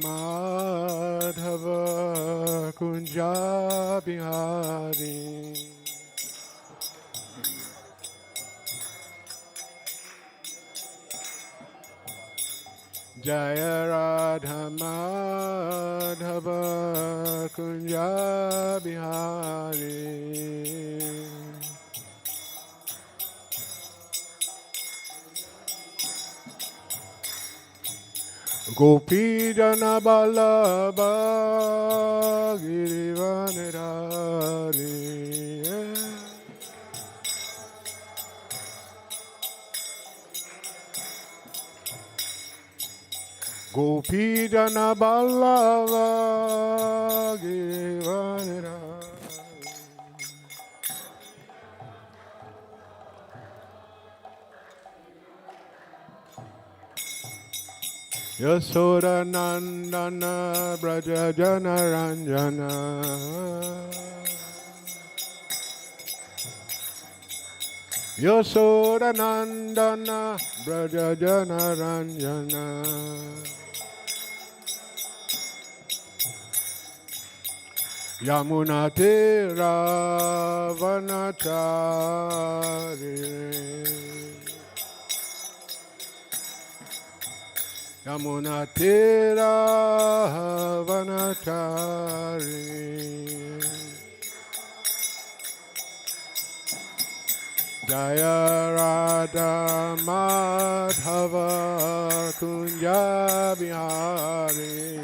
Madhava Kunja Bihari Jaya Radha Madhava Kunja Bihari Gopi Jana Ballabha Girivanidhari Gopi Jana Ballabha Girivanidhari Yasoda Nandana Braja Jana Ranjana Yasoda Nandana Braja Jana Ranjana Yamuna Tira Vanachari Yamuna Tira Vanachari Jaya Radha Madhava Kunja Bihari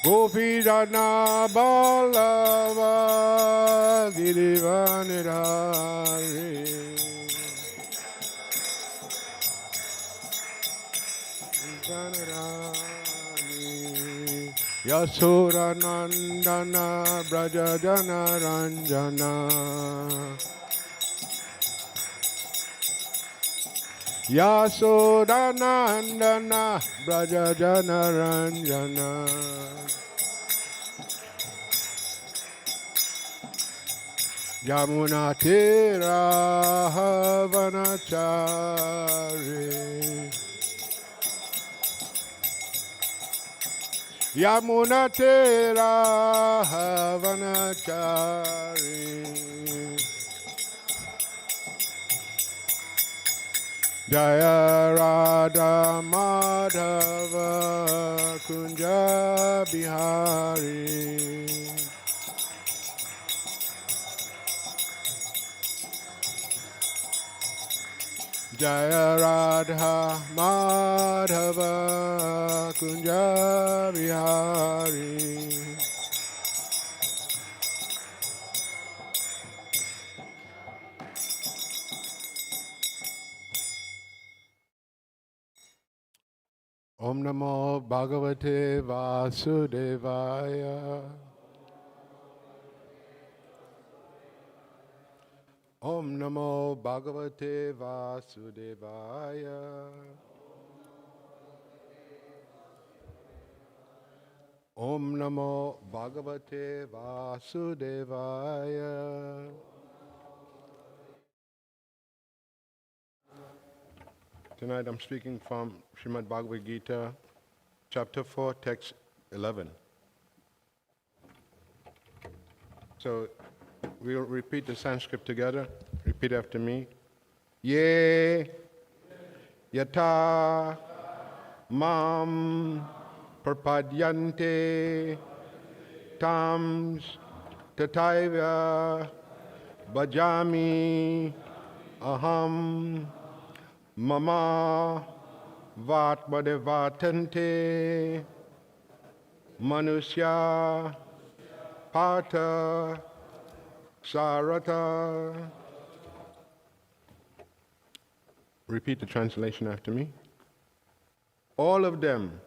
Gopi Jana Ballava Girivanidhari Yasoda Nandana Braja Jana Ranjana Yasoda Nandana Braja Jana Ranjana Yamuna Tira Vanachari Yamuna Tira Vanachari Jaya Radha Madhava Kunja Bihari Jaya Radha Madhava Kunja Bihari Om Namo Bhagavate Vasudevaya Om Namo Bhagavate Vasudevaya Om Namo Bhagavate Vasudevaya Tonight I'm speaking from Srimad Bhagavad Gita, chapter 4, text 11. So we'll repeat the Sanskrit together. Repeat after me. Ye yata mam prapadyante tams tataiva bhajami aham mama vatmadevatante manusya pata sarata. Repeat the translation after me. All of them,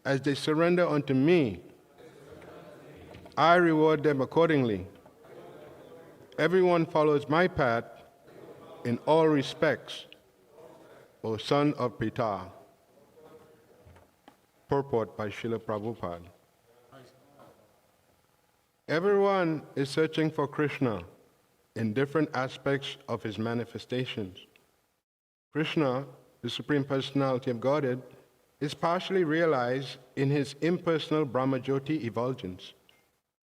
as they surrender unto me, I reward them accordingly. Everyone follows my path in all respects, O son of Pita. Purport by Srila Prabhupada. Everyone is searching for Krishna in different aspects of his manifestations. Krishna, the Supreme Personality of Godhead, is partially realized in his impersonal Brahmajyoti effulgence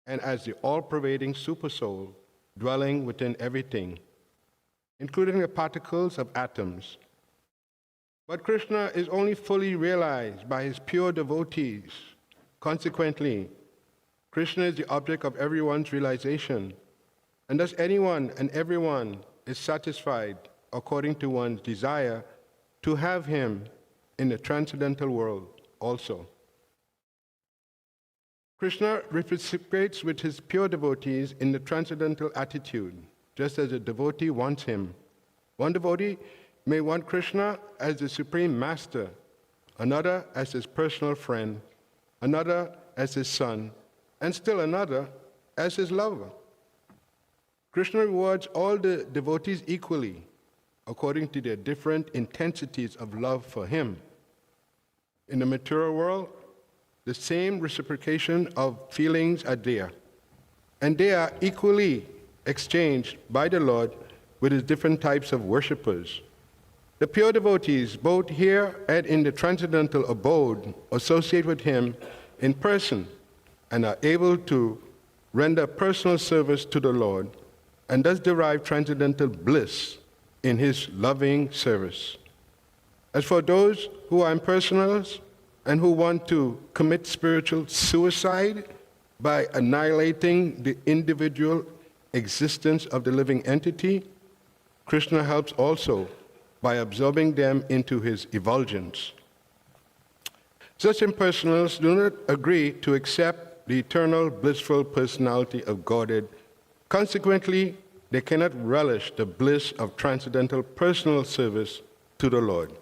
and as the all-pervading supersoul dwelling within everything, including the particles of atoms. But Krishna is only fully realized by his pure devotees. Consequently, Krishna is the object of everyone's realization, and thus anyone and everyone is satisfied according to one's desire to have him in the transcendental world also. Krishna reciprocates with his pure devotees in the transcendental attitude, just as a devotee wants him. One devotee may want Krishna as the supreme master, another as his personal friend, another as his son, and still another as his lover. Krishna rewards all the devotees equally, according to their different intensities of love for him. In the material world, the same reciprocation of feelings are there, and they are equally exchanged by the Lord with his different types of worshippers. The pure devotees, both here and in the transcendental abode, associate with him in person and are able to render personal service to the Lord and thus derive transcendental bliss in his loving service. As for those who are impersonalists and who want to commit spiritual suicide by annihilating the individual existence of the living entity, Krishna helps also by absorbing them into his effulgence. Such impersonalists do not agree to accept the eternal blissful personality of Godhead. Consequently, they cannot relish the bliss of transcendental personal service to the Lord.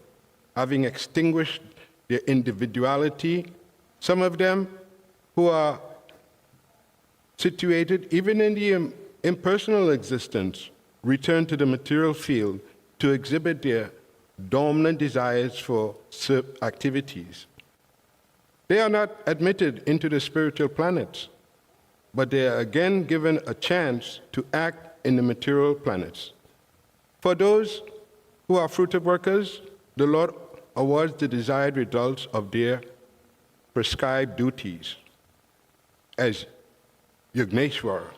Having extinguished their individuality, some of them who are situated even in the impersonal existence return to the material field to exhibit their dominant desires for activities. They are not admitted into the spiritual planets, but they are again given a chance to act in the material planets. For those who are fruitive workers, the Lord awards the desired results of their prescribed duties as Yagneshwara.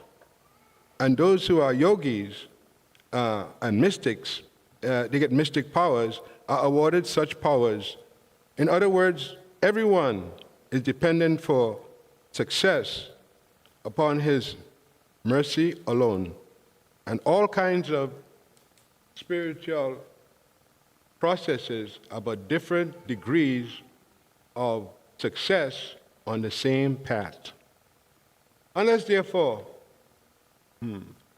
And those who are yogis and mystics, they get mystic powers, are awarded such powers. In other words, everyone is dependent for success upon his mercy alone. And all kinds of spiritual processes are but different degrees of success on the same path. Unless, therefore,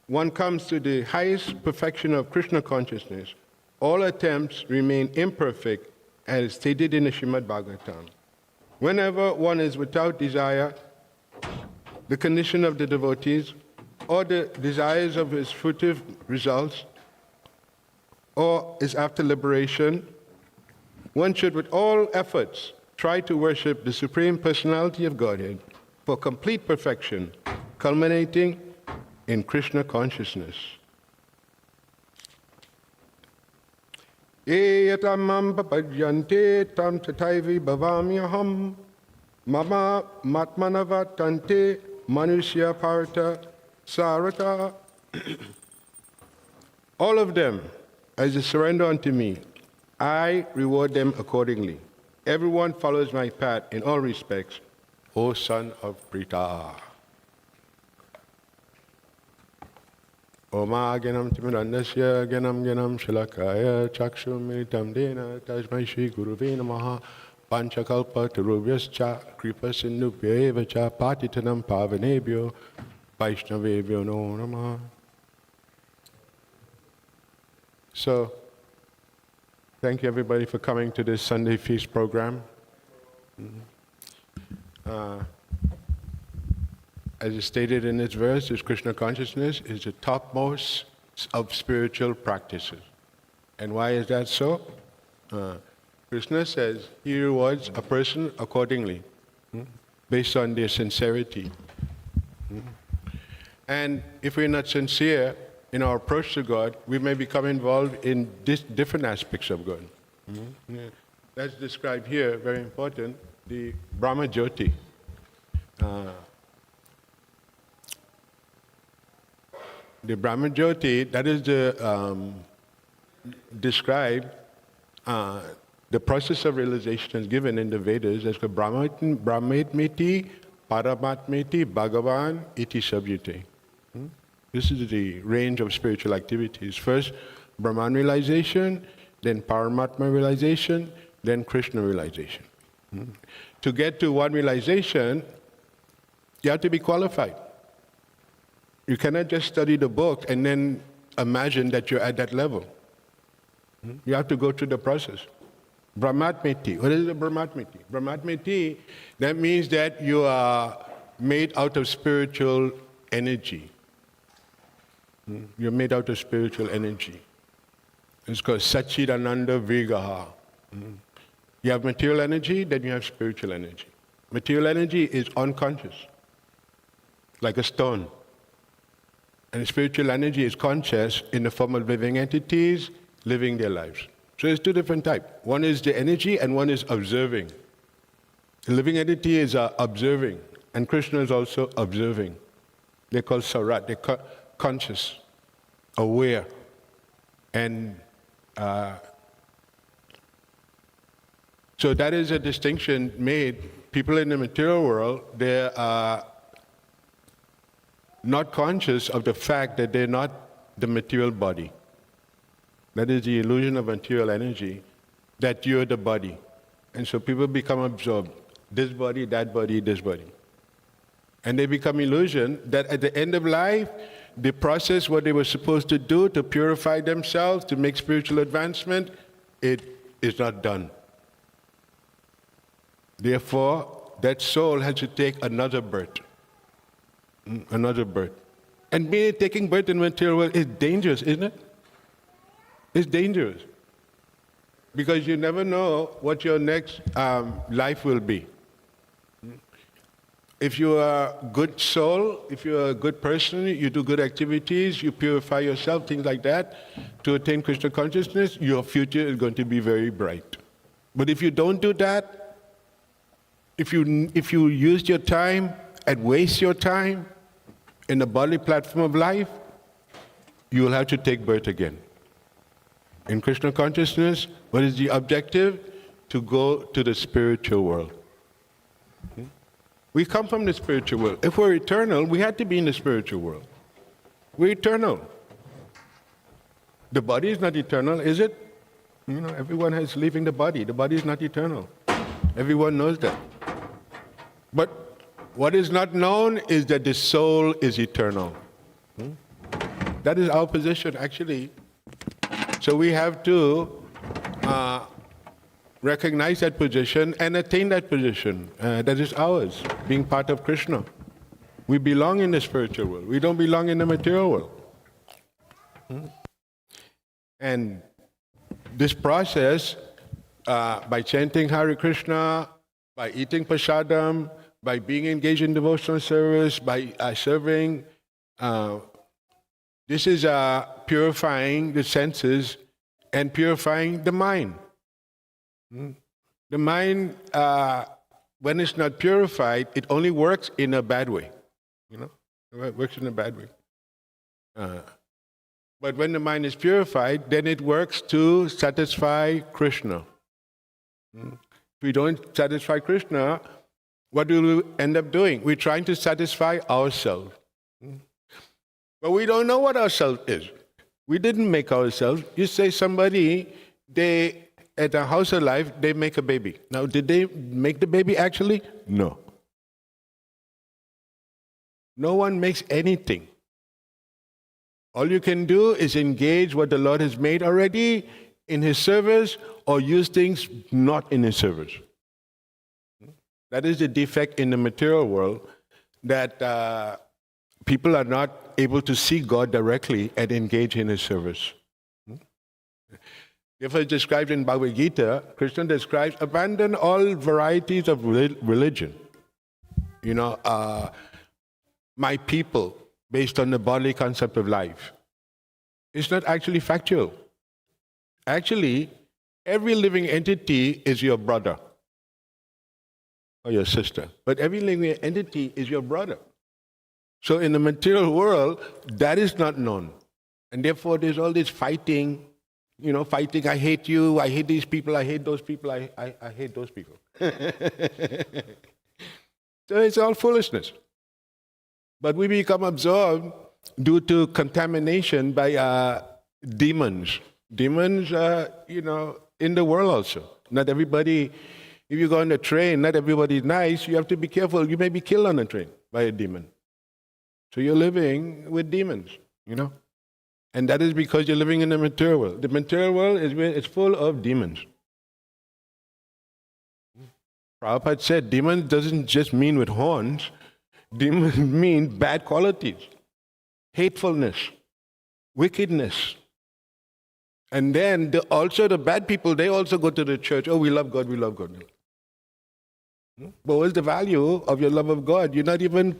one comes to the highest perfection of Krishna consciousness, all attempts remain imperfect, as stated in the Srimad Bhagavatam. Whenever one is without desire, the condition of the devotees, or the desires of his fruitive results, or is after liberation, one should with all efforts try to worship the Supreme Personality of Godhead for complete perfection, culminating in Krishna consciousness. Eyatamam papajyante tam tataivi bhavamyaham mama matmanavatante manusya parata sarata. All of them, as they surrender unto me, I reward them accordingly. Everyone follows my path in all respects, O son of Prita. Oma genam timirandasya genam genam shalakaya chakshum militam dena tasmai shri guruve namaha panchakalpa tarubhyascha kripa sindhubhya cha patitanam pavanebhyo vaishnavebhyo no namaha. So, thank you everybody for coming to this Sunday feast program. As is stated in this verse, this Krishna consciousness is the topmost of spiritual practices. And why is that so? Krishna says he rewards a person accordingly, based on their sincerity. And if we're not sincere, in our approach to God, we may become involved in different aspects of God. Yeah. That's described here, very important, the Brahma Jyoti. The Brahma Jyoti, that is described, the process of realization is given in the Vedas as Brahmatmiti, Paramatmiti, Bhagavan, Iti Sabhyate. This is the range of spiritual activities. First, Brahman realization, then Paramatma realization, then Krishna realization. To get to one realization, you have to be qualified. You cannot just study the book and then imagine that you're at that level. You have to go through the process. Brahmatmiti. What is a Brahmatmiti? Brahmatmiti, that means that you are made out of spiritual energy. You're made out of spiritual energy. It's called Satchidananda Vigaha. You have material energy, then you have spiritual energy. Material energy is unconscious, like a stone. And spiritual energy is conscious in the form of living entities living their lives. So there's two different types. One is the energy and one is observing. The living entity is observing, and Krishna is also observing. They're called sarat, they're conscious, aware. And so that is a distinction made. People in the material world, they are not conscious of the fact that they're not the material body. That is the illusion of material energy, that you're the body. And so people become absorbed. This body, that body, this body. And they become illusion that at the end of life, the process, what they were supposed to do to purify themselves, to make spiritual advancement, it is not done. Therefore, that soul has to take another birth. Another birth. And taking birth in the material world is dangerous, isn't it? It's dangerous. Because you never know what your next life will be. If you are a good soul, if you're a good person, you do good activities, you purify yourself, things like that, to attain Krishna consciousness, your future is going to be very bright. But if you don't do that, if you use your time and waste your time in the bodily platform of life, you will have to take birth again. In Krishna consciousness, what is the objective? To go to the spiritual world. We come from the spiritual world. If we're eternal, we had to be in the spiritual world. We're eternal. The body is not eternal, is it? You know, everyone is leaving the body. The body is not eternal. Everyone knows that. But what is not known is that the soul is eternal. That is our position, actually. So we have to recognize that position and attain that position. That is ours, being part of Krishna. We belong in the spiritual world. We don't belong in the material world. And this process, by chanting Hare Krishna, by eating prasadam, by being engaged in devotional service, by serving, this is purifying the senses and purifying the mind. The mind, when it's not purified, it only works in a bad way. You know, it works in a bad way. But when the mind is purified, then it works to satisfy Krishna. If we don't satisfy Krishna, what do we end up doing? We're trying to satisfy ourselves. But we don't know what ourselves is. We didn't make ourselves. You say somebody, at a house of life, they make a baby. Now, did they make the baby actually? No. No one makes anything. All you can do is engage what the Lord has made already in His service, or use things not in His service. That is the defect in the material world, that people are not able to see God directly and engage in His service. Therefore, it's described in Bhagavad Gita, Krishna describes, abandon all varieties of religion. You know, my people, based on the bodily concept of life. It's not actually factual. Actually, every living entity is your brother or your sister. But every living entity is your brother. So in the material world, that is not known. And therefore, there's all this fighting, fighting, I hate you, I hate these people, I hate those people, I hate those people. So it's all foolishness. But we become absorbed due to contamination by demons. Demons, in the world also. Not everybody, if you go on a train, not everybody is nice. You have to be careful. You may be killed on a train by a demon. So you're living with demons, And that is because you're living in the material world. The material world is full of demons. Prabhupada said demons doesn't just mean with horns. Demons mean bad qualities, hatefulness, wickedness. And then also the bad people, they also go to the church. Oh, we love God, we love God. But what's the value of your love of God? You not even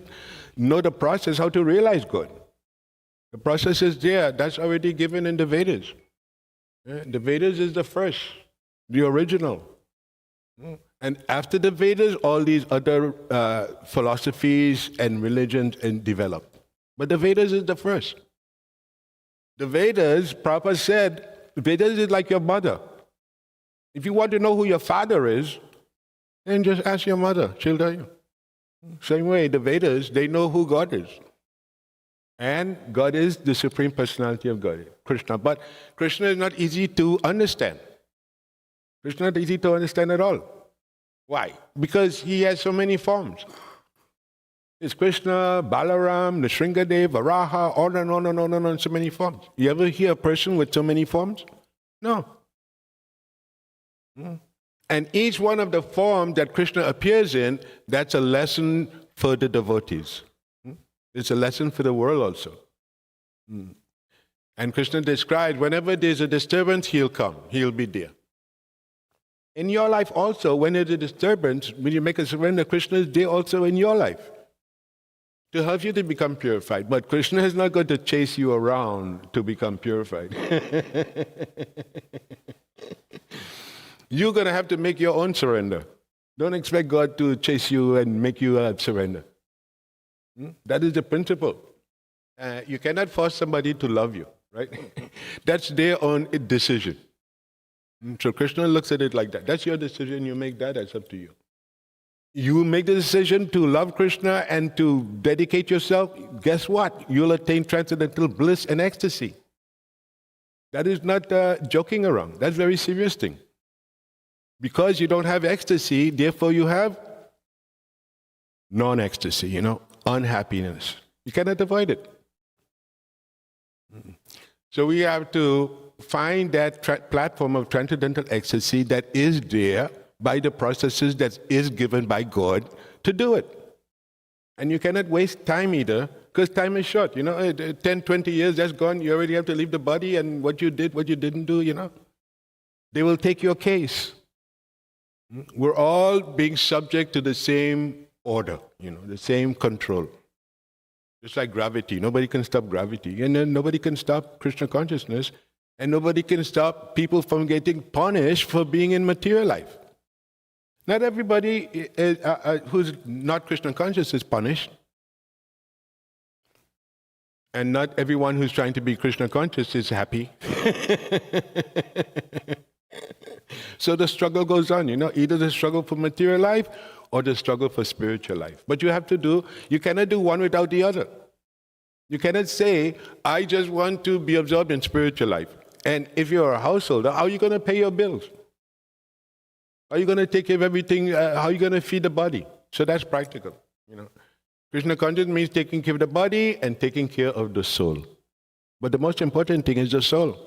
know the process, how to realize God. The process is there. That's already given in the Vedas. The Vedas is the first, the original. And after the Vedas, all these other philosophies and religions developed. But the Vedas is the first. The Vedas, Prabhupada said, Vedas is like your mother. If you want to know who your father is, then just ask your mother. She'll tell you. Same way, the Vedas, they know who God is. And God is the Supreme Personality of God, Krishna. But Krishna is not easy to understand. Krishna is not easy to understand at all. Why? Because he has so many forms. It's Krishna, Balaram, Nrsingadev, Varaha, on and on and on and on, so many forms. You ever hear a person with so many forms? No. And each one of the forms that Krishna appears in, that's a lesson for the devotees. It's a lesson for the world also. And Krishna describes, whenever there's a disturbance, he'll come. He'll be there. In your life also, when there's a disturbance, when you make a surrender, Krishna is there also in your life to help you to become purified. But Krishna is not going to chase you around to become purified. You're going to have to make your own surrender. Don't expect God to chase you and make you surrender. That is the principle. You cannot force somebody to love you, right? That's their own decision. So Krishna looks at it like that. That's your decision. You make that. That's up to you. You make the decision to love Krishna and to dedicate yourself. Guess what? You'll attain transcendental bliss and ecstasy. That is not joking around. That's a very serious thing. Because you don't have ecstasy, therefore you have non-ecstasy, unhappiness. You cannot avoid it. So we have to find that platform of transcendental ecstasy that is there by the processes that is given by God to do it. And you cannot waste time either, because time is short. 10, 20 years, that's gone. You already have to leave the body, and what you did, what you didn't do, They will take your case. We're all being subject to the same order, the same control. Just like gravity. Nobody can stop gravity. And then nobody can stop Krishna consciousness. And nobody can stop people from getting punished for being in material life. Not everybody who's not Krishna conscious is punished. And not everyone who's trying to be Krishna conscious is happy. So the struggle goes on, either the struggle for material life or the struggle for spiritual life. But you cannot do one without the other. You cannot say, I just want to be absorbed in spiritual life. And if you're a householder, how are you going to pay your bills? How are you going to take care of everything? How are you going to feed the body? So that's practical. Krishna consciousness means taking care of the body and taking care of the soul. But the most important thing is the soul.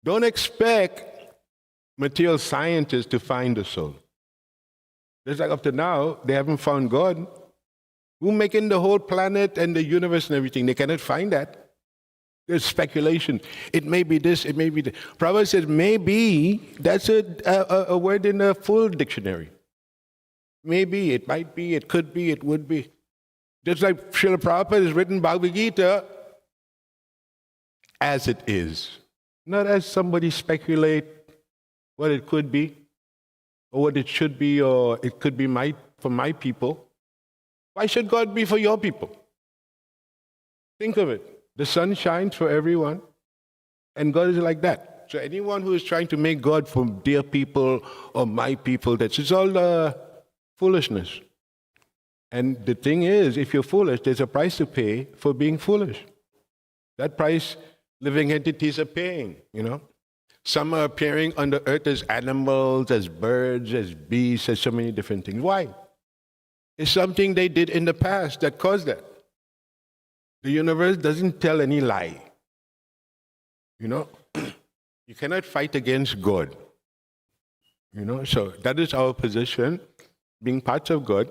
Don't expect material scientists to find the soul. Just like up to now, they haven't found God. Who's making the whole planet and the universe and everything? They cannot find that. There's speculation. It may be this, it may be that. Prabhupada says, maybe, that's a word in a full dictionary. Maybe, it might be, it could be, it would be. Just like Srila Prabhupada has written Bhagavad Gita, as it is, not as somebody speculate what it could be, or what it should be, or it could be for my people. Why should God be for your people? Think of it. The sun shines for everyone, and God is like that. So anyone who is trying to make God for their people or my people, it's all foolishness. And the thing is, if you're foolish, there's a price to pay for being foolish. That price living entities are paying, Some are appearing on the earth as animals, as birds, as beasts, as so many different things. Why? It's something they did in the past that caused that. The universe doesn't tell any lie. You cannot fight against God. So that is our position, being parts of God.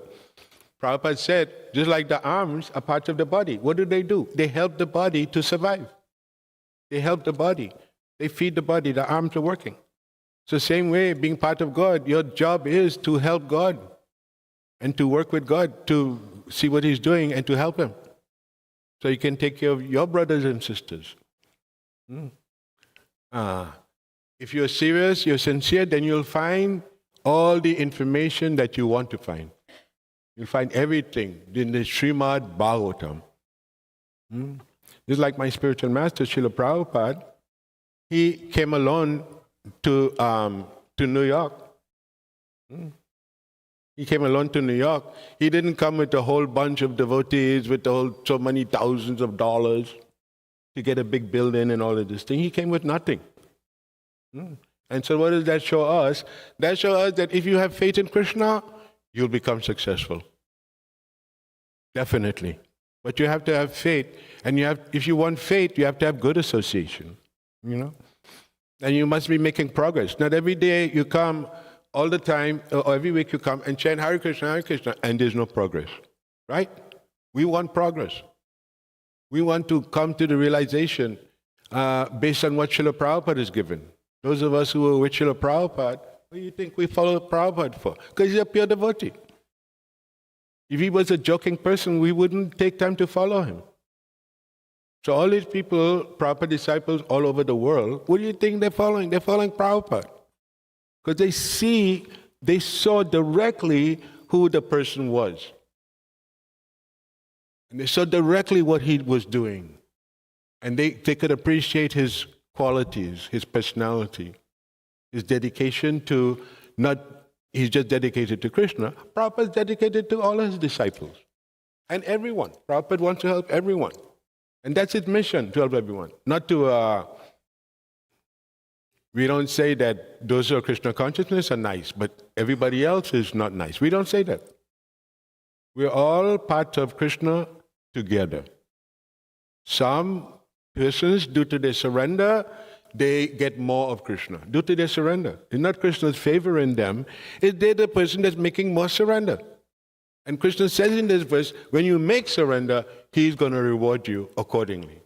Prabhupada said, just like the arms are parts of the body. What do? They help the body to survive. They help the body. They feed the body. The arms are working. So same way, being part of God, your job is to help God and to work with God, to see what He's doing and to help Him. So you can take care of your brothers and sisters. If you're serious, you're sincere, then you'll find all the information that you want to find. You'll find everything in the Srimad Bhagavatam. Just like my spiritual master, Srila Prabhupada, he came alone to New York. He came alone to New York. He didn't come with a whole bunch of devotees with so many thousands of dollars to get a big building and all of this thing. He came with nothing. And so what does that show us? That shows us that if you have faith in Krishna, you'll become successful. Definitely. But you have to have faith. And if you want faith, you have to have good association. And you must be making progress. Not every day you come, all the time, or every week you come and chant Hare Krishna, and there's no progress. Right? We want progress. We want to come to the realization based on what Srila Prabhupada has given. Those of us who are with Srila Prabhupada, what do you think we follow Prabhupada for? Because he's a pure devotee. If he was a joking person, we wouldn't take time to follow him. So all these people, Prabhupada disciples all over the world, what do you think they're following? They're following Prabhupada. Because they saw directly who the person was. And they saw directly what he was doing. And they could appreciate his qualities, his personality, his dedication to he's just dedicated to Krishna. Prabhupada is dedicated to all his disciples and everyone. Prabhupada wants to help everyone. And that's his mission, to help everyone. Not to, we don't say that those who are Krishna consciousness are nice, but everybody else is not nice. We don't say that. We're all part of Krishna together. Some persons, due to their surrender, they get more of Krishna. Due to their surrender. It's not Krishna's favoring them. They're the person that's making more surrender. And Krishna says in this verse, when you make surrender, He's going to reward you accordingly.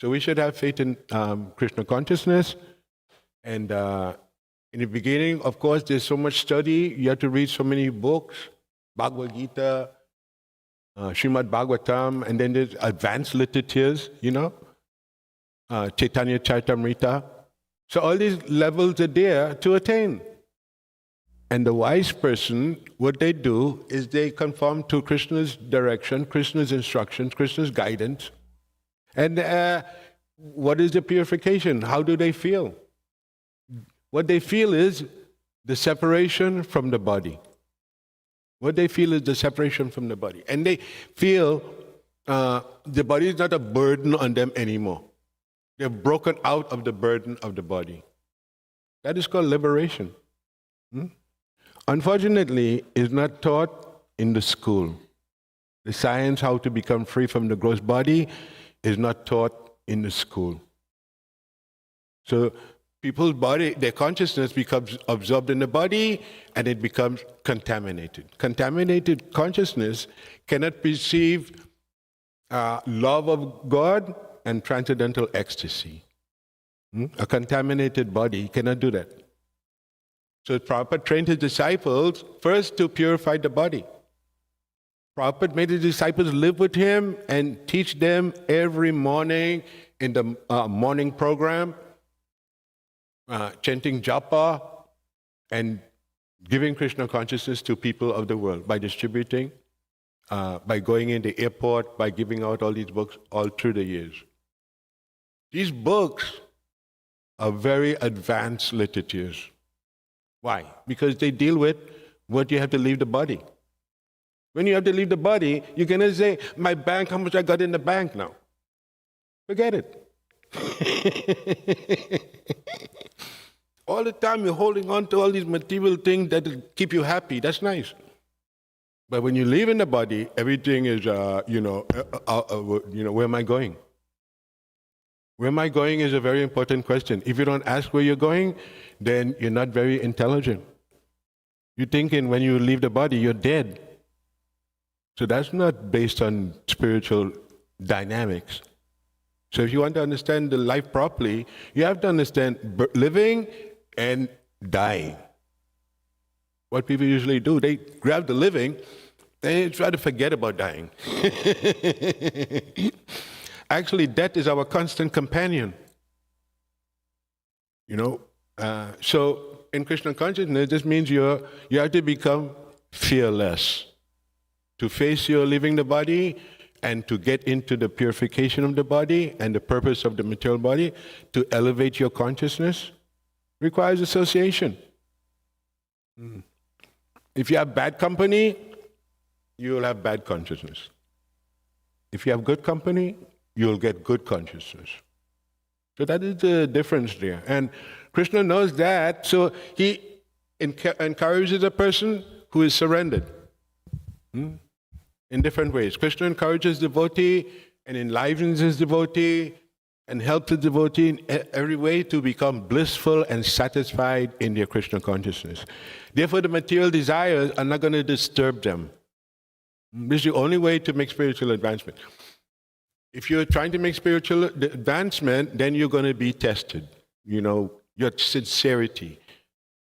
So we should have faith in Krishna consciousness. And in the beginning, of course, there's so much study. You have to read so many books. Bhagavad Gita, Srimad Bhagavatam, and then there's advanced literatures, Chaitanya Charitamrita. So all these levels are there to attain. And the wise person, what they do is they conform to Krishna's direction, Krishna's instructions, Krishna's guidance. And what is the purification? How do they feel? What they feel is the separation from the body. What they feel is the separation from the body. And they feel the body is not a burden on them anymore. They're broken out of the burden of the body. That is called liberation. Unfortunately, it's not taught in the school. The science how to become free from the gross body is not taught in the school. So people's body, their consciousness becomes absorbed in the body and it becomes contaminated. Contaminated consciousness cannot perceive love of God and transcendental ecstasy. A contaminated body cannot do that. So Prabhupada trained his disciples first to purify the body. Prabhupada made his disciples live with him and teach them every morning in the morning program, chanting japa, and giving Krishna consciousness to people of the world by distributing, by going in the airport, by giving out all these books all through the years. These books are very advanced literatures. Why? Because they deal with what you have to leave the body. When you have to leave the body, you cannot say, my bank, how much I got in the bank now? Forget it. All the time you're holding on to all these material things that will keep you happy. That's nice. But when you leave in the body, everything is, where am I going? Where am I going is a very important question. If you don't ask where you're going, then you're not very intelligent. You're thinking when you leave the body, you're dead. So that's not based on spiritual dynamics. So if you want to understand the life properly, you have to understand living and dying. What people usually do, they grab the living and they try to forget about dying. Actually, death is our constant companion. So in Krishna consciousness, this means you have to become fearless, to face your leaving the body and to get into the purification of the body and the purpose of the material body, to elevate your consciousness, requires association. If you have bad company, you will have bad consciousness. If you have good company, you will get good consciousness. So that is the difference there. And Krishna knows that, so he encourages a person who is surrendered. In different ways. Krishna encourages devotee and enlivens his devotee and helps the devotee in every way to become blissful and satisfied in their Krishna consciousness. Therefore, the material desires are not going to disturb them. This is the only way to make spiritual advancement. If you're trying to make spiritual advancement, then you're going to be tested. Your sincerity.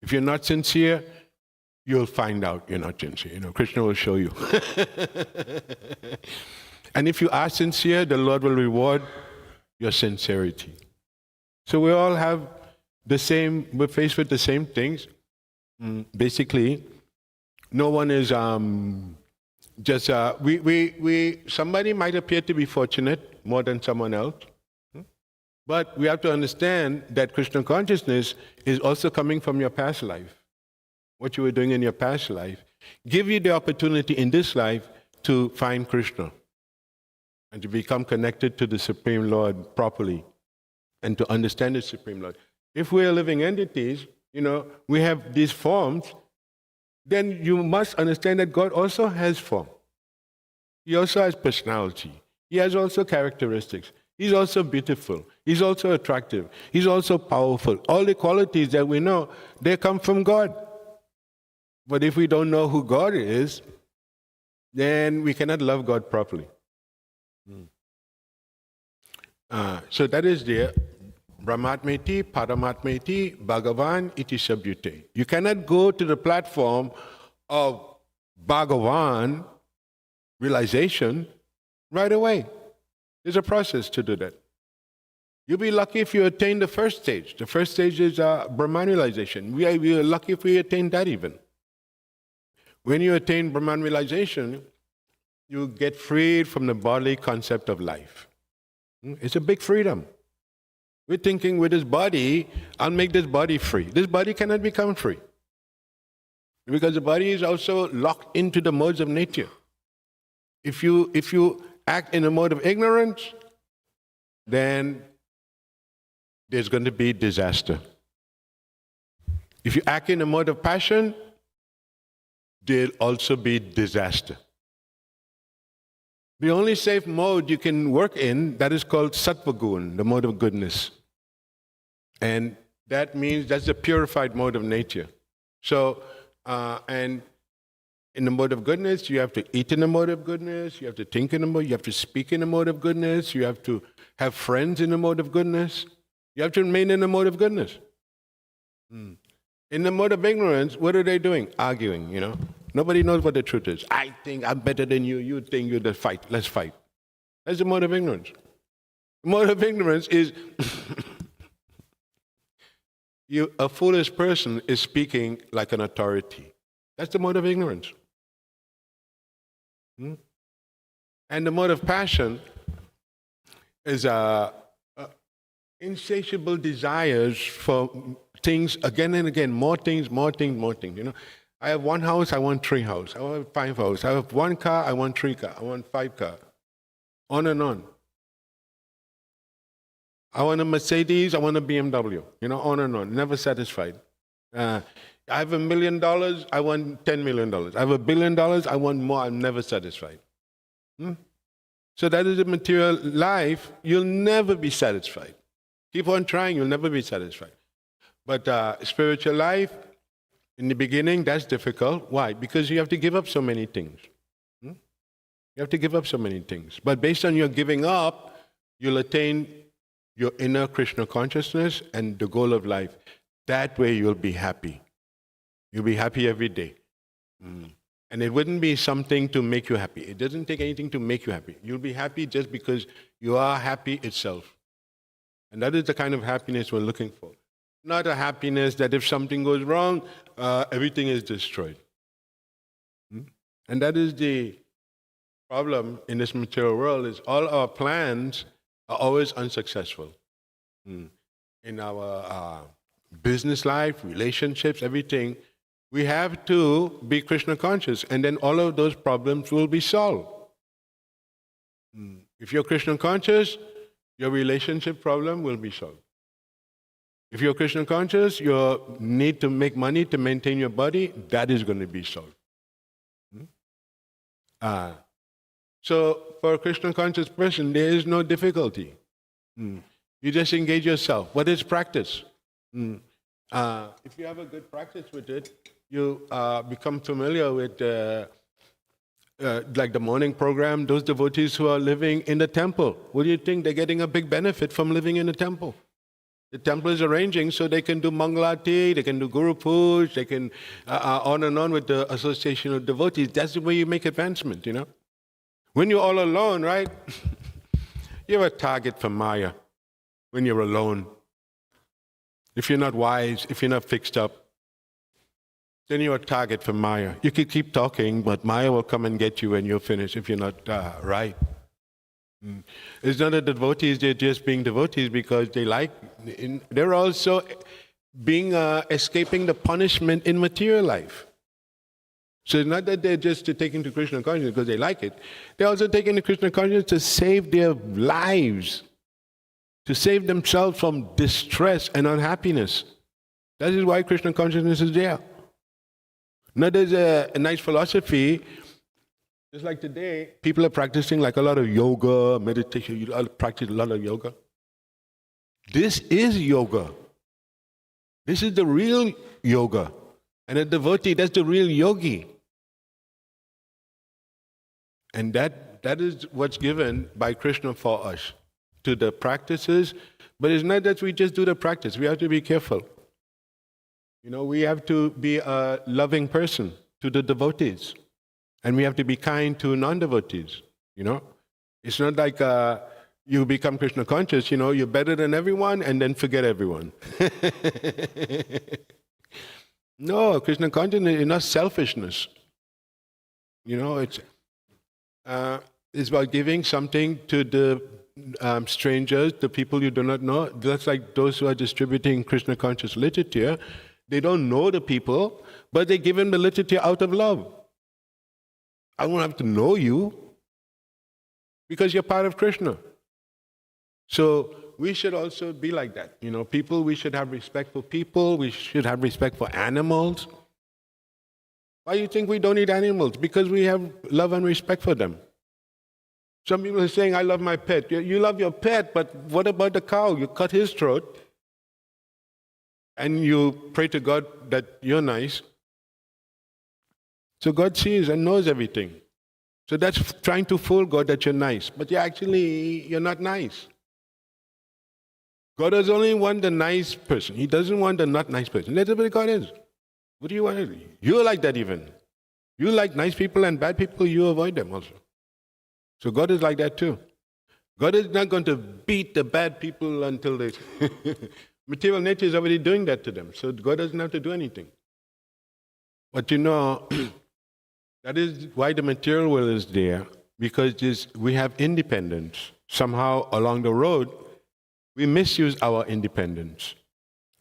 If you're not sincere, you'll find out you're not sincere. Krishna will show you. And if you are sincere, the Lord will reward your sincerity. So we all have we're faced with the same things. Basically, no one is somebody might appear to be fortunate more than someone else. But we have to understand that Krishna consciousness is also coming from your past life. What you were doing in your past life, give you the opportunity in this life to find Krishna and to become connected to the Supreme Lord properly and to understand the Supreme Lord. If we are living entities, we have these forms, then you must understand that God also has form. He also has personality. He has also characteristics. He's also beautiful. He's also attractive. He's also powerful. All the qualities that we know, they come from God. But if we don't know who God is, then we cannot love God properly. So that is there. Brahmatmeti, Paramatmeti, Bhagavan, iti sabhyute. You cannot go to the platform of Bhagavan realization right away. There's a process to do that. You'll be lucky if you attain the first stage. The first stage is Brahman realization. We are lucky if we attain that even. When you attain Brahman realization, you get freed from the bodily concept of life. It's a big freedom. We're thinking with this body, I'll make this body free. This body cannot become free. Because the body is also locked into the modes of nature. If you act in a mode of ignorance, then there's going to be disaster. If you act in a mode of passion, there'll also be disaster. The only safe mode you can work in, that is called sattva-gun, the mode of goodness. And that means that's the purified mode of nature. So, and in the mode of goodness, you have to eat in the mode of goodness, you have to think in the mode, you have to speak in the mode of goodness, you have to have friends in the mode of goodness, you have to remain in the mode of goodness. In the mode of ignorance, what are they doing? Arguing, Nobody knows what the truth is. I think I'm better than you, you think you're the fight, let's fight. That's the mode of ignorance. Mode of ignorance is a foolish person is speaking like an authority. That's the mode of ignorance. And the mode of passion is insatiable desires for things again and again, more things, more things, more things. You know, I have one house, I want 3 houses. I want 5 houses. I have 1 car, I want 3 cars. I want 5 cars. On and on. I want a Mercedes, I want a BMW. You know, on and on. Never satisfied. I have $1 million, I want $10 million. I have $1 billion, I want more, I'm never satisfied. So that is the material life. You'll never be satisfied. Keep on trying, you'll never be satisfied. But spiritual life, in the beginning, that's difficult. Why? Because you have to give up so many things. You have to give up so many things. But based on your giving up, you'll attain your inner Krishna consciousness and the goal of life. That way you'll be happy. You'll be happy every day. And it wouldn't be something to make you happy. It doesn't take anything to make you happy. You'll be happy just because you are happy itself. And that is the kind of happiness we're looking for. Not a happiness that if something goes wrong, everything is destroyed. And that is the problem in this material world, is all our plans are always unsuccessful. In our business life, relationships, everything, we have to be Krishna conscious, and then all of those problems will be solved. If you're Krishna conscious, your relationship problem will be solved. If you're Krishna conscious, your need to make money to maintain your body, that is going to be solved. So for a Krishna conscious person, there is no difficulty. You just engage yourself. What is practice? If you have a good practice with it, you become familiar with like the morning program, those devotees who are living in the temple. What do you think? They're getting a big benefit from living in the temple. The temple is arranging so they can do Mangalati, they can do Guru Puj, they can on and on with the association of devotees. That's the way you make advancement, you know. When you're all alone, right? You're a target for Maya when you're alone. If you're not wise, if you're not fixed up, then you're a target for Maya. You can keep talking, but Maya will come and get you when you're finished if you're not right. It's not that devotees, they're just being devotees because they like, they're also being escaping the punishment in material life. So it's not that they're just taking to Krishna consciousness because they like it. They're also taking the Krishna consciousness to save their lives, to save themselves from distress and unhappiness. That is why Krishna consciousness is there. Now there's a nice philosophy. Just like today, people are practicing like a lot of yoga, meditation. You practice a lot of yoga. This is yoga. This is the real yoga. And a devotee, that's the real yogi. And that is what's given by Krishna for us, to the practices. But it's not that we just do the practice. We have to be careful. You know, we have to be a loving person to the devotees. And we have to be kind to non-devotees, you know. It's not like you become Krishna conscious, you know, you're better than everyone and then forget everyone. No, Krishna consciousness is not selfishness. You know, it's about giving something to the strangers, the people you do not know. That's like those who are distributing Krishna conscious literature. They don't know the people, but they give them the literature out of love. I don't have to know you because you're part of Krishna. So we should also be like that. You know, people, we should have respect for people. We should have respect for animals. Why do you think we don't eat animals? Because we have love and respect for them. Some people are saying, I love my pet. You love your pet, but what about the cow? You cut his throat and you pray to God that you're nice. So God sees and knows everything. So that's trying to fool God that you're nice. But you're not nice. God does only want the nice person. He doesn't want the not nice person. That's what God is. What do you want? You're like that even. You like nice people and bad people, you avoid them also. So God is like that too. God is not going to beat the bad people until they... Material nature is already doing that to them, so God doesn't have to do anything. But that is why the material world is there, because we have independence. Somehow along the road, we misuse our independence.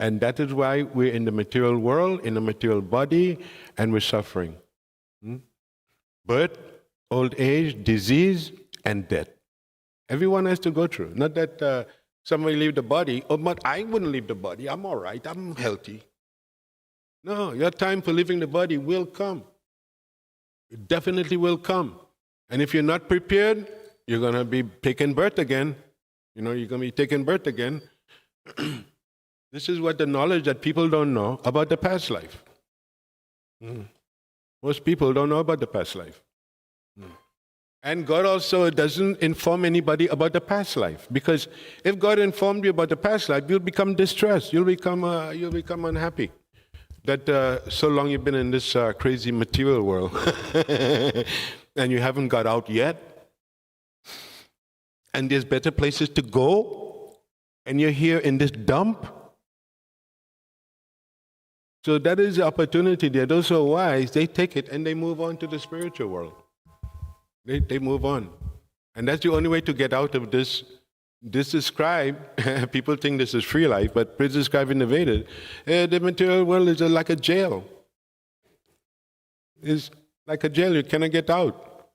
And that is why we're in the material world, in the material body, and we're suffering. Birth, old age, disease, and death. Everyone has to go through. Not that somebody leave the body, but I wouldn't leave the body. I'm all right. I'm healthy. No, your time for leaving the body will come. It definitely will come. And if you're not prepared, you're going to be taking birth again. You're going to be taking birth again. This is what the knowledge that people don't know about the past life. Most people don't know about the past life. And God also doesn't inform anybody about the past life. Because if God informed you about the past life, you'll become distressed. You'll become unhappy. That so long you've been in this crazy material world and you haven't got out yet. And there's better places to go. And you're here in this dump. So that is the opportunity there. Those who are wise, they take it and they move on to the spiritual world. They move on. And that's the only way to get out of this. This described, people think this is free life, but it's described in the Vedas. The material world is like a jail. It's like a jail, you cannot get out.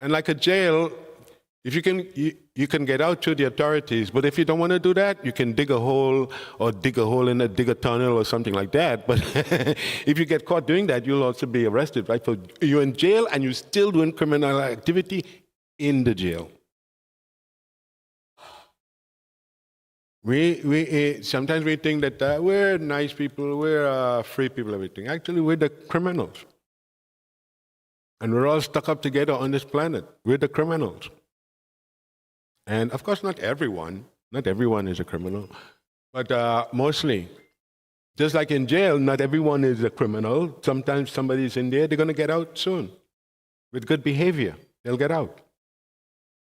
And like a jail, if you can get out through the authorities, but if you don't want to do that, you can dig a hole dig a tunnel or something like that. But if you get caught doing that, you'll also be arrested, right? So you're in jail and you're still doing criminal activity in the jail. Sometimes we think that we're nice people, we're free people, everything. Actually, we're the criminals. And we're all stuck up together on this planet. We're the criminals. And of course, not everyone is a criminal, but mostly. Just like in jail, not everyone is a criminal. Sometimes somebody's in there, they're going to get out soon. With good behavior, they'll get out.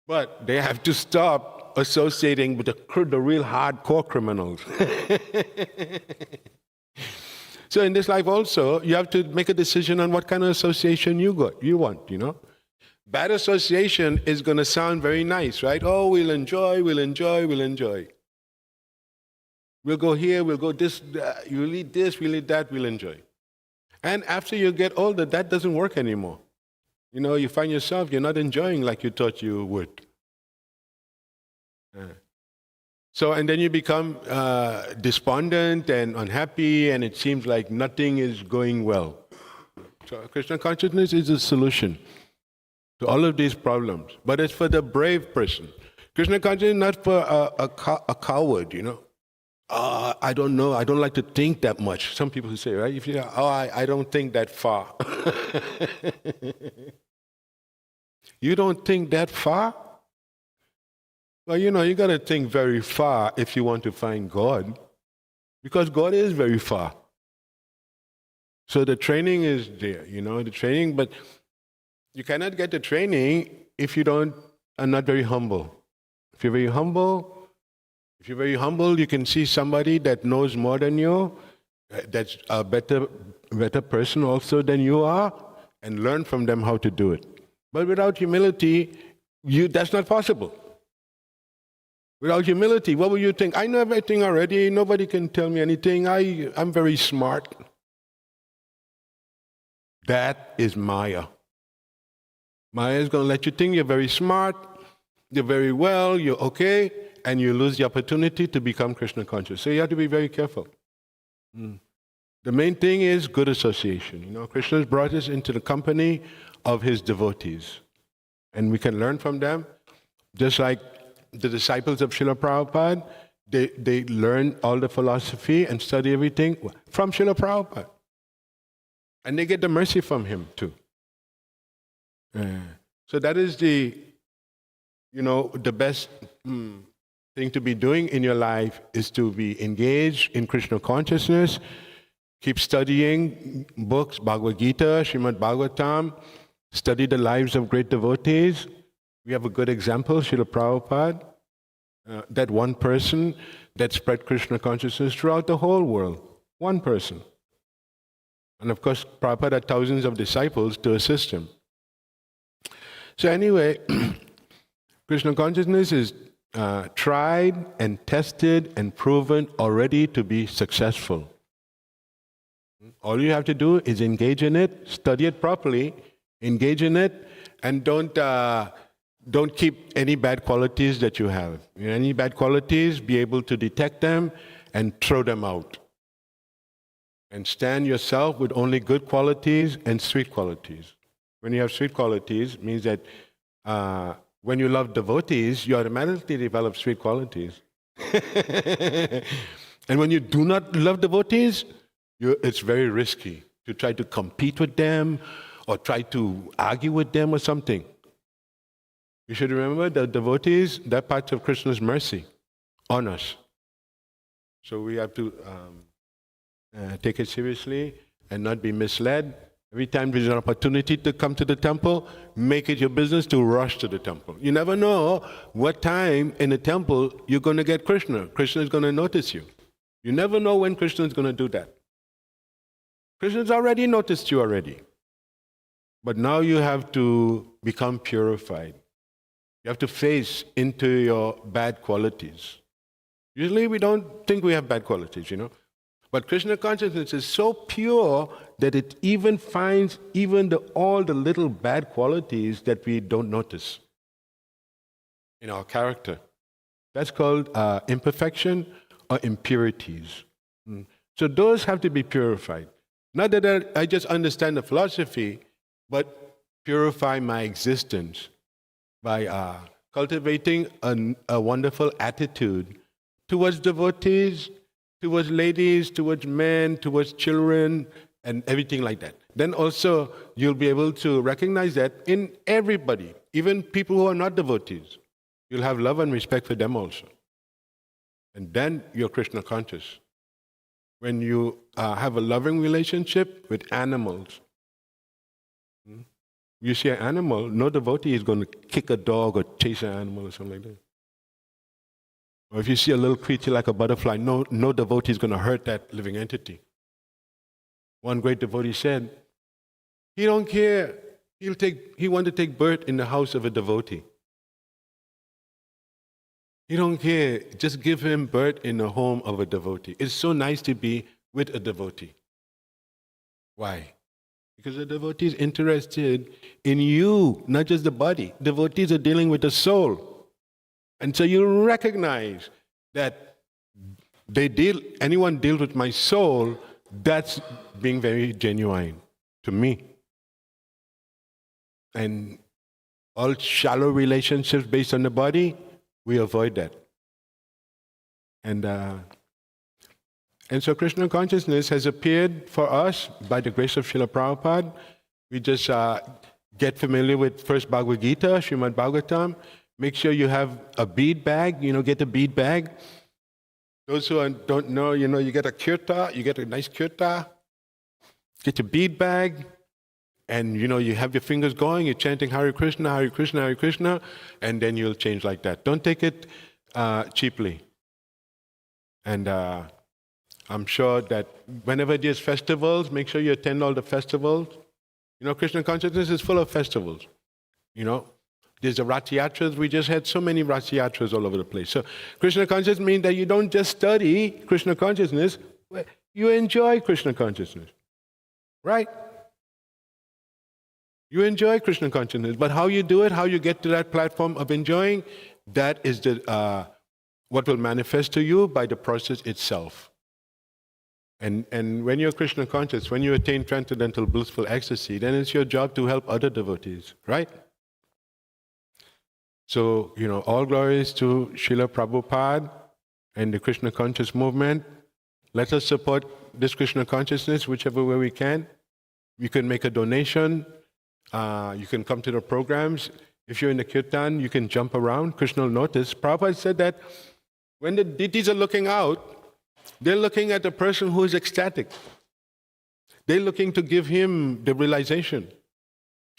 But they have to stop associating with the real hardcore criminals. So in this life also, you have to make a decision on what kind of association you want. Bad association is going to sound very nice, right? Oh, we'll enjoy. We'll go here, we'll go this, you'll eat this, we'll eat that, we'll enjoy. And after you get older, that doesn't work anymore. You find yourself, you're not enjoying like you thought you would. So, and then you become despondent and unhappy, and it seems like nothing is going well. So Krishna consciousness is a solution to all of these problems. But it's for the brave person. Krishna consciousness is not for a coward, I don't know, I don't like to think that much. Some people who say, right? If you I don't think that far. You don't think that far? Well, you got to think very far if you want to find God, because God is very far. So the training is there, the training, but you cannot get the training if you are not very humble. If you're very humble, you can see somebody that knows more than you, that's a better person also than you are, and learn from them how to do it. But without humility, that's not possible. Without humility, what will you think? I know everything already. Nobody can tell me anything. I'm very smart. That is Maya. Maya is going to let you think you're very smart, you're very well, you're okay, and you lose the opportunity to become Krishna conscious. So you have to be very careful. The main thing is good association. Krishna has brought us into the company of his devotees. And we can learn from them, just like the disciples of Srila Prabhupada, they learn all the philosophy and study everything from Srila Prabhupada. And they get the mercy from him too. So that is the best thing to be doing in your life is to be engaged in Krishna consciousness, keep studying books, Bhagavad Gita, Srimad Bhagavatam, study the lives of great devotees, We have a good example, Srila Prabhupada, that one person that spread Krishna consciousness throughout the whole world. One person. And of course, Prabhupada had thousands of disciples to assist him. So anyway, Krishna consciousness is tried and tested and proven already to be successful. All you have to do is engage in it, study it properly, engage in it, and don't keep any bad qualities that you have. Any bad qualities, be able to detect them and throw them out. And stand yourself with only good qualities and sweet qualities. When you have sweet qualities, it means that when you love devotees, you automatically develop sweet qualities. And when you do not love devotees, it's very risky to try to compete with them or try to argue with them or something. You should remember that devotees, they're part of Krishna's mercy on us. So we have to take it seriously and not be misled. Every time there's an opportunity to come to the temple, make it your business to rush to the temple. You never know what time in the temple you're going to get Krishna. Krishna is going to notice you. You never know when Krishna is going to do that. Krishna's already noticed you already. But now you have to become purified. You have to face into your bad qualities. Usually we don't think we have bad qualities, But Krishna consciousness is so pure that it even finds all the little bad qualities that we don't notice in our character. That's called imperfection or impurities. So those have to be purified. Not that I just understand the philosophy, but purify my existence by cultivating a wonderful attitude towards devotees, towards ladies, towards men, towards children, and everything like that. Then also you'll be able to recognize that in everybody, even people who are not devotees. You'll have love and respect for them also. And then you're Krishna conscious. When you have a loving relationship with animals, you see an animal, no devotee is going to kick a dog or chase an animal or something like that. Or if you see a little creature like a butterfly, no devotee is going to hurt that living entity. One great devotee said, he don't care. He want to take birth in the house of a devotee. He don't care. Just give him birth in the home of a devotee. It's so nice to be with a devotee. Why? Because the devotee is interested in you, not just the body. Devotees are dealing with the soul. And so you recognize that anyone deals with my soul, that's being very genuine to me. And all shallow relationships based on the body, we avoid that. And so Krishna consciousness has appeared for us by the grace of Srila Prabhupada. We just get familiar with first Bhagavad Gita, Srimad Bhagavatam. Make sure you have a bead bag, get a bead bag. Those who don't know, you get a kirta, you get a nice kirta, get your bead bag, and you have your fingers going, you're chanting Hare Krishna, Hare Krishna, Hare Krishna, and then you'll change like that. Don't take it cheaply. And I'm sure that whenever there's festivals, make sure you attend all the festivals. Krishna consciousness is full of festivals. There's the Rath Yatras. We just had so many Rath Yatras all over the place. So Krishna consciousness means that you don't just study Krishna consciousness, you enjoy Krishna consciousness. Right? You enjoy Krishna consciousness. But how you do it, how you get to that platform of enjoying, that is what will manifest to you by the process itself. And when you're Krishna conscious, when you attain transcendental blissful ecstasy, then it's your job to help other devotees, right? So, all glories to Srila Prabhupada and the Krishna conscious movement. Let us support this Krishna consciousness whichever way we can. You can make a donation. You can come to the programs. If you're in the kirtan, you can jump around. Krishna will notice. Prabhupada said that when the deities are looking out, they're looking at the person who is ecstatic. They're looking to give him the realization.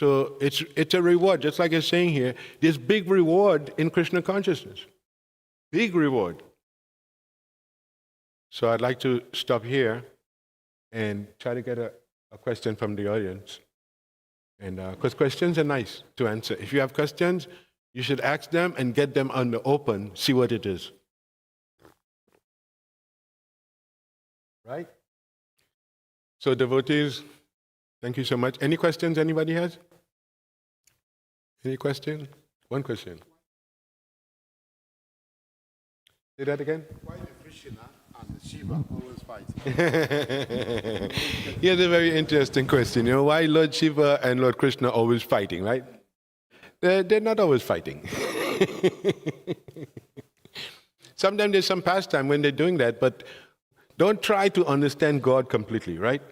So it's a reward, just like it's saying here. There's big reward in Krishna consciousness. Big reward. So I'd like to stop here and try to get a question from the audience. And because questions are nice to answer. If you have questions, you should ask them and get them on the open, see what it is. Right? So devotees, thank you so much. Any questions anybody has? Any question? One question. Say that again? Why the Krishna and Shiva always fight? Yeah, that's a very interesting question. You know, why Lord Shiva and Lord Krishna always fighting, right? They're not always fighting. Sometimes there's some pastime when they're doing that, but don't try to understand God completely, right?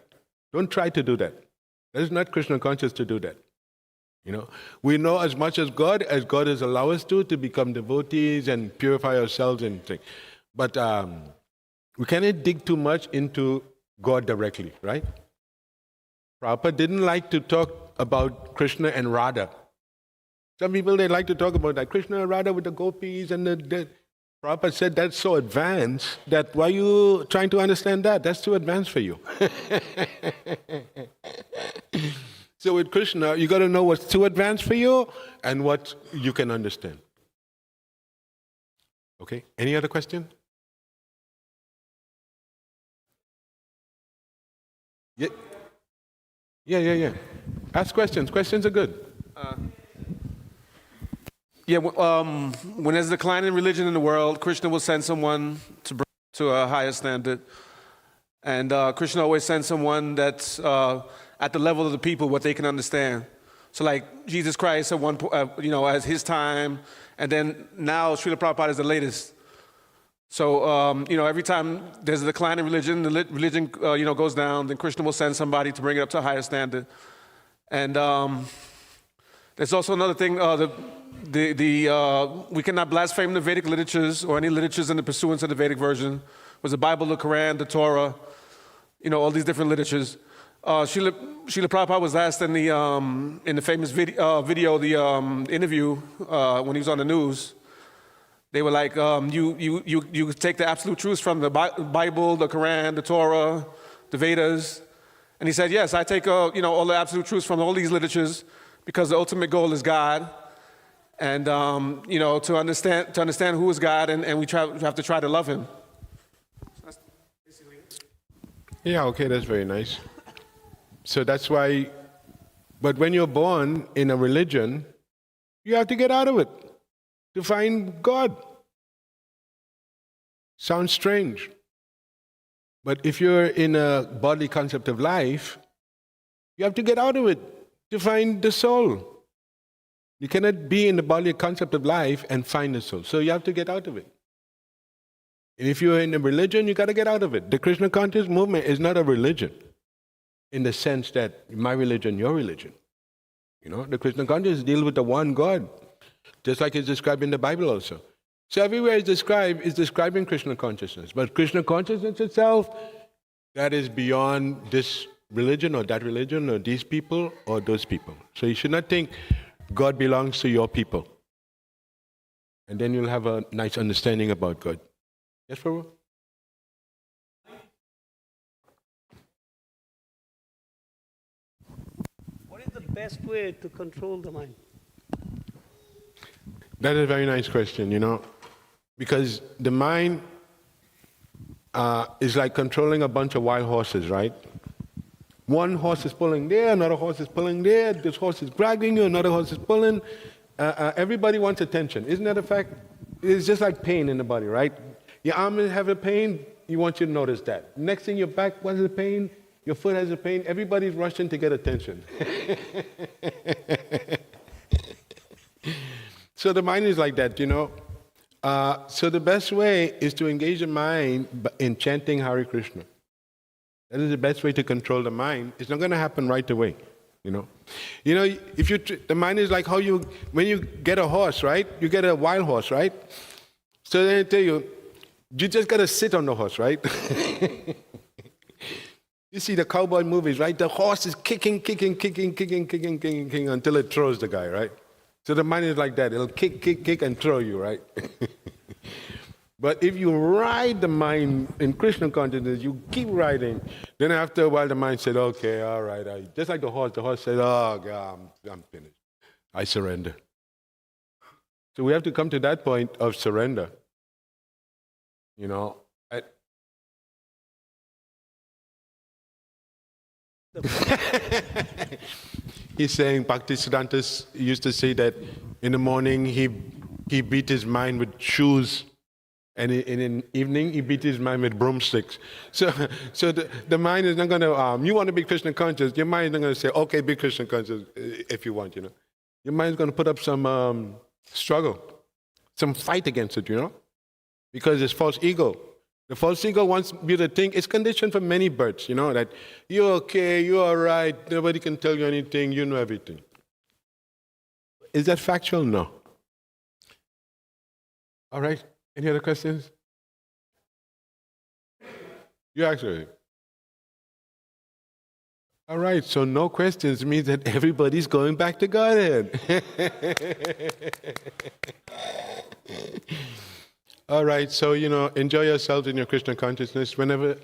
Don't try to do that. That is not Krishna conscious to do that. You know, we know as much as God has allowed us to become devotees and purify ourselves and things. But we cannot dig too much into God directly, right? Prabhupada didn't like to talk about Krishna and Radha. Some people, they like to talk about that. Krishna and Radha with the gopis and the Prabhupada said that's so advanced that why are you trying to understand that? That's too advanced for you. So with Krishna, you got to know what's too advanced for you and what you can understand. Okay, any other question? Yeah. Ask questions. Questions are good. When there's a decline in religion in the world, Krishna will send someone to bring to a higher standard. And Krishna always sends someone that's at the level of the people, what they can understand. So like Jesus Christ at one point, as his time, and then now Srila Prabhupada is the latest. So, every time there's a decline in religion, the religion, goes down, then Krishna will send somebody to bring it up to a higher standard. And there's also another thing, we cannot blaspheme the Vedic literatures or any literatures in the pursuance of the Vedic version. It was the Bible, the Quran, the Torah, all these different literatures. Srila Prabhupada was asked in the famous video, the interview when he was on the news. They were like, you take the absolute truths from the Bible, the Quran, the Torah, the Vedas. And he said, yes, I take all the absolute truths from all these literatures because the ultimate goal is God. And, to understand who is God, and we have to try to love him. Yeah, okay, that's very nice. So that's why, but when you're born in a religion, you have to get out of it to find God. Sounds strange. But if you're in a bodily concept of life, you have to get out of it to find the soul. You cannot be in the bodily concept of life and find the soul. So you have to get out of it. And if you're in a religion, you got to get out of it. The Krishna conscious movement is not a religion in the sense that my religion, your religion. The Krishna consciousness deals with the one God, just like it's described in the Bible also. So everywhere it's describing Krishna consciousness. But Krishna consciousness itself, that is beyond this religion or that religion or these people or those people. So you should not think God belongs to your people. And then you'll have a nice understanding about God. Yes, Prabhu? What is the best way to control the mind? That is a very nice question, because the mind is like controlling a bunch of wild horses, right? One horse is pulling there, another horse is pulling there, this horse is dragging you, another horse is pulling. Everybody wants attention. Isn't that a fact? It's just like pain in the body, right? Your arm has a pain, you want you to notice that. Next thing, your back has a pain, your foot has a pain, everybody's rushing to get attention. So the mind is like that, So the best way is to engage the mind in chanting Hare Krishna. That is the best way to control the mind. It's not going to happen right away, the mind is like when you get a horse, right? You get a wild horse, right? So they tell you just got to sit on the horse, right? You You see the cowboy movies, right? The horse is kicking until it throws the guy, right? So the mind is like that. It'll kick, and throw you, right? But if you ride the mind in Krishna consciousness, you keep riding. Then after a while, the mind said, okay, all right. Just like the horse said, oh, God, I'm finished. I surrender. So we have to come to that point of surrender. You know, he's saying Bhaktisiddhanta used to say that in the morning he beat his mind with shoes, and in the evening he beat his mind with broomsticks. So the mind is not going to, you want to be Krishna conscious, your mind is not going to say, okay, be Krishna conscious if you want, you know. Your mind is going to put up some struggle, some fight against it, you know, because it's false ego. The false ego wants you to think, it's conditioned for many births, you know, that you're okay, you're all right, nobody can tell you anything, you know everything. Is that factual? No. All right, any other questions? You actually. All right, so no questions means that everybody's going back to Godhead. All right, so, you know, enjoy yourselves in your Krishna consciousness whenever.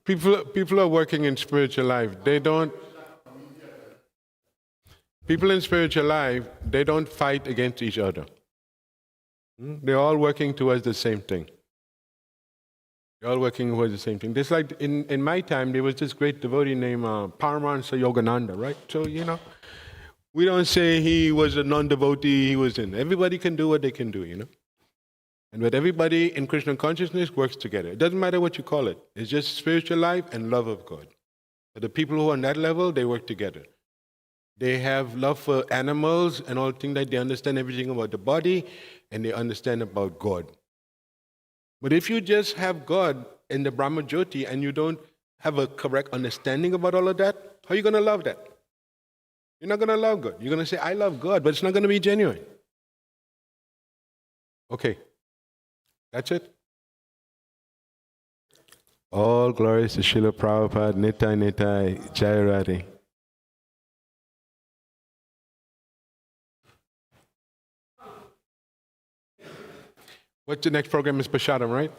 People are working in spiritual life. People in spiritual life, they don't fight against each other. They're all working towards the same thing. They're all working towards the same thing. Just like in my time, there was this great devotee named Paramahansa Yogananda, right? So, you know, we don't say he was a non-devotee, he was in. Everybody can do what they can do, you know. And but everybody in Krishna consciousness works together. It doesn't matter what you call it. It's just spiritual life and love of God. But the people who are on that level, they work together. They have love for animals and all things like they understand everything about the body and they understand about God. But if you just have God in the Brahma Jyoti and you don't have a correct understanding about all of that, how are you going to love that? You're not going to love God. You're going to say, I love God, but it's not going to be genuine. Okay. That's it. All glories to Srila Prabhupada, Nitai Nitai, Jai Radhe. What's the next program is Prashadam, right?